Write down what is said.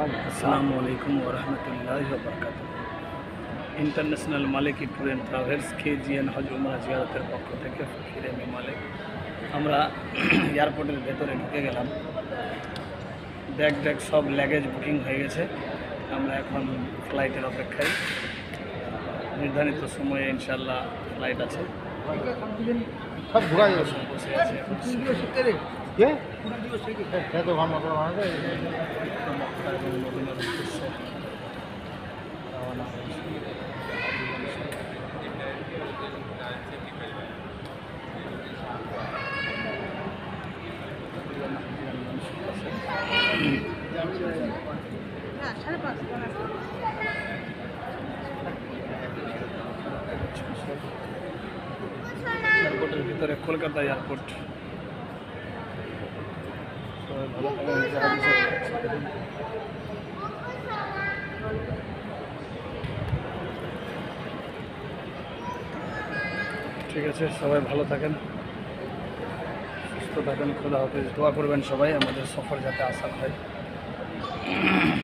আসসালামু আলাইকুম ওয়া রাহমাতুল্লাহি ওয়া বারাকাতুহু। International Maliki tour and travels KGN হজ উমরা জিয়ারতের পক্ষ থেকে ফকির এম এ মালিক। আমরা এয়ারপোর্টের ভেতরে ঢুকে গেলাম। ব্যাগ সব লাগেজ বুকিং হয়ে গেছে। আমরা এখন ফ্লাইটের অপেক্ষায়। নির্ধারিত সময়ে ইনশাল্লাহ ফ্লাইট আছে। সব ঘোরা বসে আছে মক্কা এবং মদিনার উদ্দেশ্যে রওনা হয়েছে। এয়ারপোর্টের ভিতরে কলকাতা এয়ারপোর্ট। সবাই ভালো থাকেন। ঠিক আছে, সবাই ভালো থাকেন, সুস্থ থাকেন, খোদা হাফেজ। দোয়া করবেন সবাই আমাদের সফর যাতে আসান হয়।